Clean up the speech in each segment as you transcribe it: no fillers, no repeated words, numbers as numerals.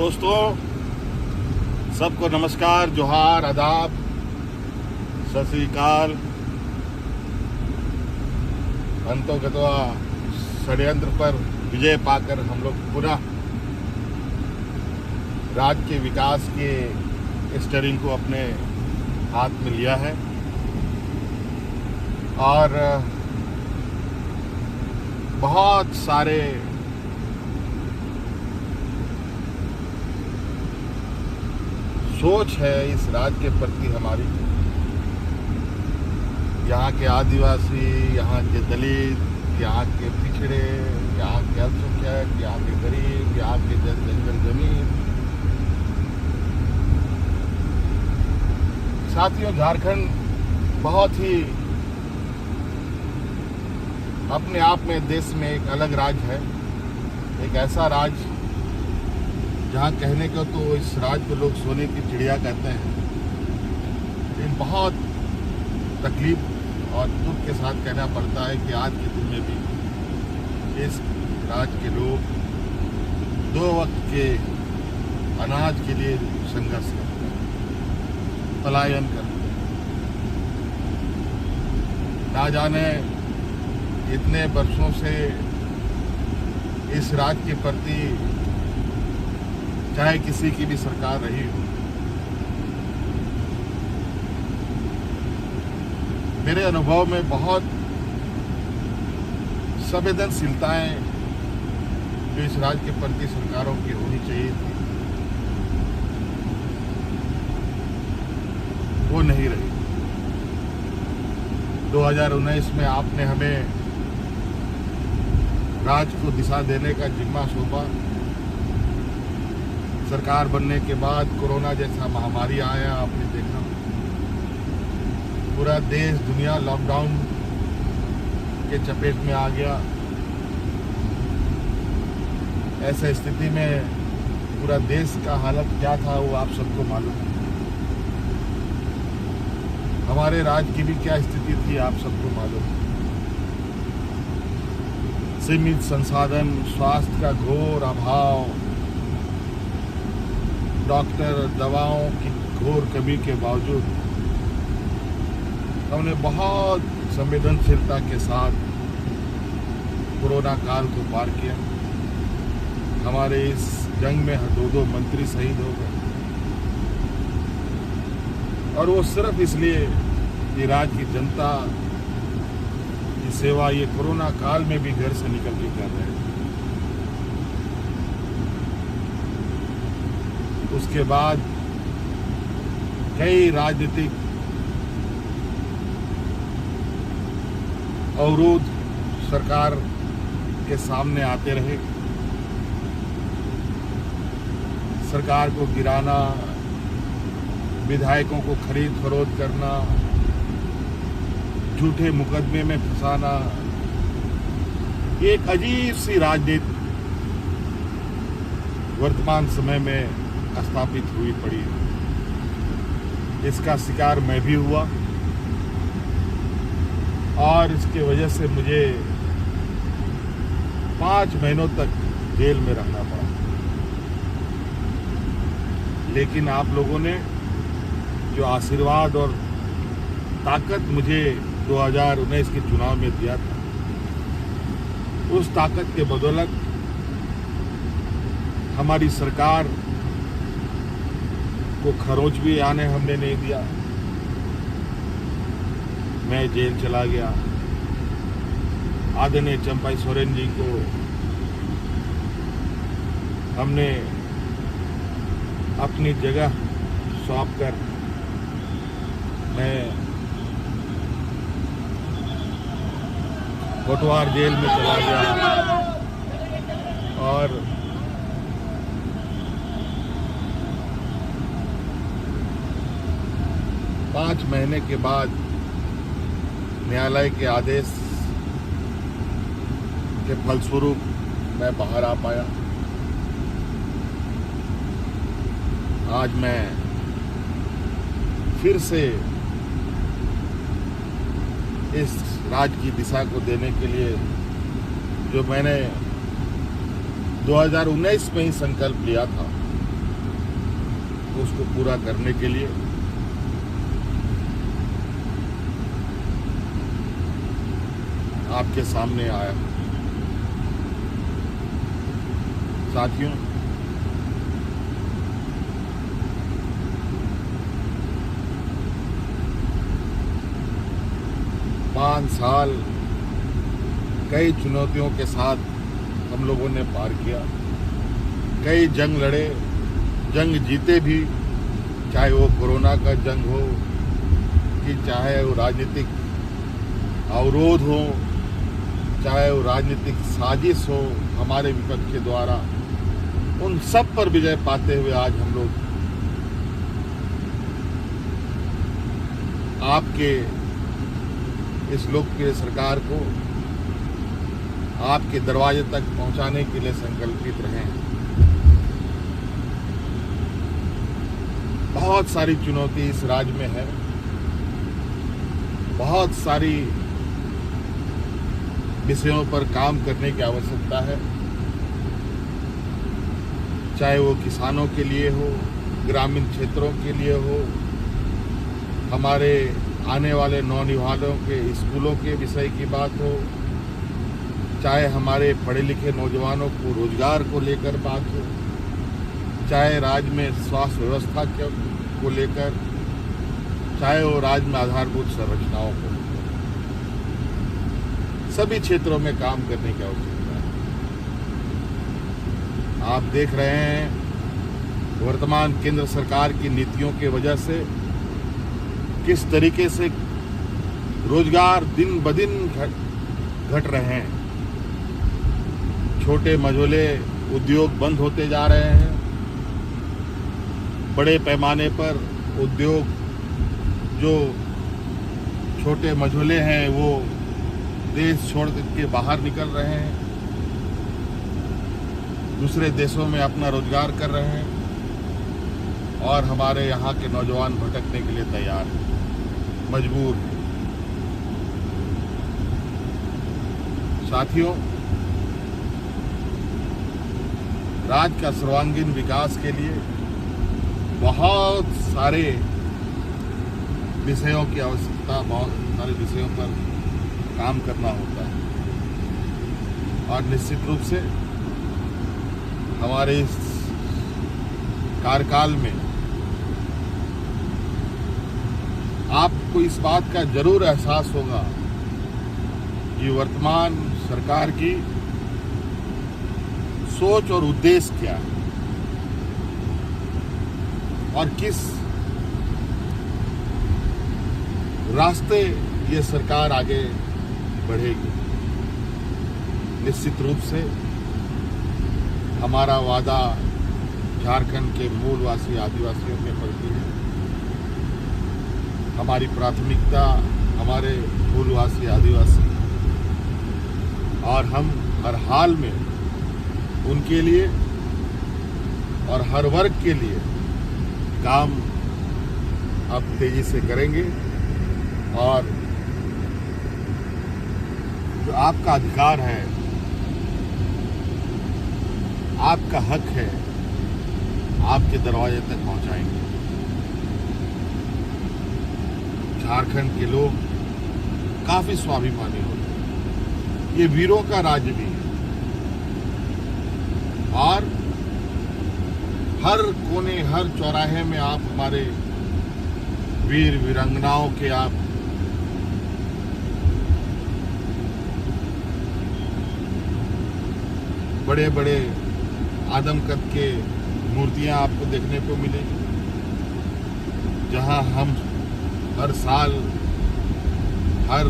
दोस्तों, सबको नमस्कार, जोहार, आदाब, सत श्री अकाल। अंतोगतवा षड्यंत्र पर विजय पाकर हम लोग पुनः राज्य के विकास के स्टीयरिंग को अपने हाथ में लिया है और बहुत सारे सोच है इस राज्य के प्रति हमारी। यहाँ के आदिवासी, यहाँ के दलित, यहाँ के पिछड़े, यहाँ के अल्पसंख्यक, यहाँ के गरीब, यहाँ के जंगल जमीन। साथियों, झारखंड बहुत ही अपने आप में देश में एक अलग राज्य है। एक ऐसा राज्य जहाँ कहने को तो इस राज्य को लोग सोने की चिड़िया कहते हैं, लेकिन बहुत तकलीफ और दुख के साथ कहना पड़ता है कि आज के दिन में भी इस राज्य के लोग 2 वक्त के अनाज के लिए संघर्ष करते हैं, पलायन करते हैं। ना जाने इतने वर्षों से इस राज्य के प्रति चाहे किसी की भी सरकार रही हो, मेरे अनुभव में बहुत संवेदनशीलताएं जो इस राज्य के प्रति सरकारों की होनी चाहिए थी, वो नहीं रही। 2019 में आपने हमें राज्य को दिशा देने का जिम्मा सौंपा। सरकार बनने के बाद कोरोना जैसा महामारी आया, आपने देखा पूरा देश दुनिया लॉकडाउन के चपेट में आ गया। ऐसे स्थिति में पूरा देश का हालत क्या था वो आप सबको मालूम है। हमारे राज्य की भी क्या स्थिति थी आप सबको मालूम है। सीमित संसाधन, स्वास्थ्य का घोर अभाव, डॉक्टर, दवाओं की घोर कमी के बावजूद हमने बहुत संवेदनशीलता के साथ कोरोना काल को पार किया। हमारे इस जंग में 2 मंत्री शहीद हो गए, और वो सिर्फ इसलिए कि राज्य की जनता की सेवा ये कोरोना काल में भी घर से निकल के कर रहे हैं। उसके बाद कई राजनीतिक अवरोध सरकार के सामने आते रहे। सरकार को गिराना, विधायकों को खरीद फरोख्त करना, झूठे मुकदमे में फंसाना, एक अजीब सी राजनीति वर्तमान समय में स्थापित हुई पड़ी है। इसका शिकार मैं भी हुआ और इसके वजह से मुझे 5 महीनों तक जेल में रहना पड़ा। लेकिन आप लोगों ने जो आशीर्वाद और ताकत मुझे 2019 के चुनाव में दिया था, उस ताकत के बदौलत हमारी सरकार को खरोंच भी आने हमने नहीं दिया। मैं जेल चला गया। आदरणीय चंपाई सोरेन जी को हमने अपनी जगह सौंपकर मैं कोटवार जेल में चला गया और पाँच महीने के बाद न्यायालय के आदेश के फलस्वरूप मैं बाहर आ पाया। आज मैं फिर से इस राज्य की दिशा को देने के लिए जो मैंने 2019 में ही संकल्प लिया था, उसको पूरा करने के लिए आपके सामने आया। साथियों, पाँच साल कई चुनौतियों के साथ हम लोगों ने पार किया, कई जंग लड़े, जंग जीते भी, चाहे वो कोरोना का जंग हो कि चाहे वो राजनीतिक अवरोध हो, चाहे वो राजनीतिक साजिश हो हमारे विपक्ष के द्वारा, उन सब पर विजय पाते हुए आज हम लोग आपके इस लोकप्रिय सरकार को आपके दरवाजे तक पहुंचाने के लिए संकल्पित रहे हैं। बहुत सारी चुनौती इस राज्य में है, बहुत सारी विषयों पर काम करने की आवश्यकता है, चाहे वो किसानों के लिए हो, ग्रामीण क्षेत्रों के लिए हो, हमारे आने वाले नौनिहालों के स्कूलों के विषय की बात हो, चाहे हमारे पढ़े लिखे नौजवानों को रोजगार को लेकर बात हो, चाहे राज्य में स्वास्थ्य व्यवस्था को लेकर, चाहे वो राज्य में आधारभूत संरचनाओं को, सभी क्षेत्रों में काम करने की आवश्यकता है। आप देख रहे हैं वर्तमान केंद्र सरकार की नीतियों की वजह से किस तरीके से रोजगार दिन ब दिन घट रहे हैं, छोटे मझोले उद्योग बंद होते जा रहे हैं, बड़े पैमाने पर उद्योग जो छोटे मझोले हैं वो देश छोड़ के बाहर निकल रहे हैं, दूसरे देशों में अपना रोजगार कर रहे हैं, और हमारे यहाँ के नौजवान भटकने के लिए तैयार हैं, मजबूर हैं। साथियों, राज्य का सर्वांगीण विकास के लिए बहुत सारे विषयों की आवश्यकता, बहुत सारे विषयों पर काम करना होता है, और निश्चित रूप से हमारे इस कार्यकाल में आपको इस बात का जरूर एहसास होगा कि वर्तमान सरकार की सोच और उद्देश्य क्या है और किस रास्ते ये सरकार आगे बढ़ेगी। निश्चित रूप से हमारा वादा झारखंड के मूलवासी आदिवासियों के प्रति है, हमारी प्राथमिकता हमारे मूलवासी आदिवासी, और हम हर हाल में उनके लिए और हर वर्ग के लिए काम अब तेजी से करेंगे, और जो आपका अधिकार है, आपका हक है, आपके दरवाजे तक पहुंचाएंगे। झारखंड के लोग काफी स्वाभिमानी होते हैं, ये वीरों का राज्य भी है, और हर कोने हर चौराहे में आप हमारे वीर वीरांगनाओं के आप बड़े बड़े आदमकद के मूर्तियां आपको देखने को मिलेगी, जहां हम हर साल हर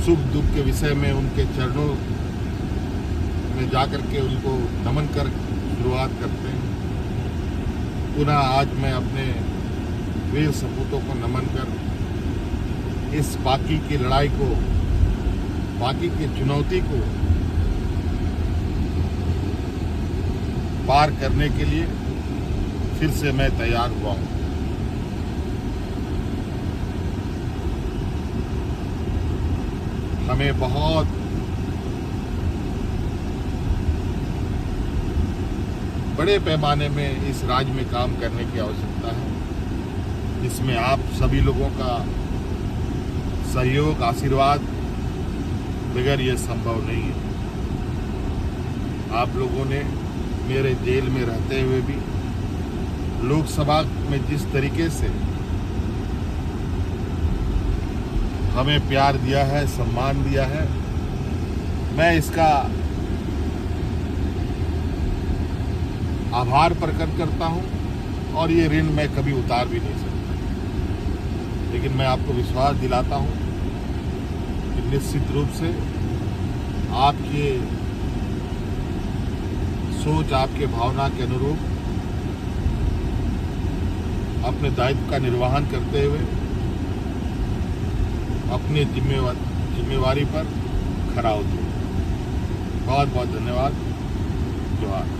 सुख दुख के विषय में उनके चरणों में जाकर के उनको नमन कर शुरुआत करते हैं। पुनः आज मैं अपने वीर सपूतों को नमन कर इस बाकी की लड़ाई को, बाकी की चुनौती को पार करने के लिए फिर से मैं तैयार हुआ हूं। हमें बहुत बड़े पैमाने में इस राज्य में काम करने की आवश्यकता है, जिसमें आप सभी लोगों का सहयोग, आशीर्वाद बगैर ये संभव नहीं है। आप लोगों ने मेरे जेल में रहते हुए भी लोकसभा में जिस तरीके से हमें प्यार दिया है, सम्मान दिया है, मैं इसका आभार प्रकट करता हूं और ये ऋण मैं कभी उतार भी नहीं सकता। लेकिन मैं आपको विश्वास दिलाता हूं कि निश्चित रूप से आपके सोच, आपके भावना के अनुरूप अपने दायित्व का निर्वहन करते हुए अपनी जिम्मेवारी पर खरा उतरूं। बहुत बहुत धन्यवाद। जोहार।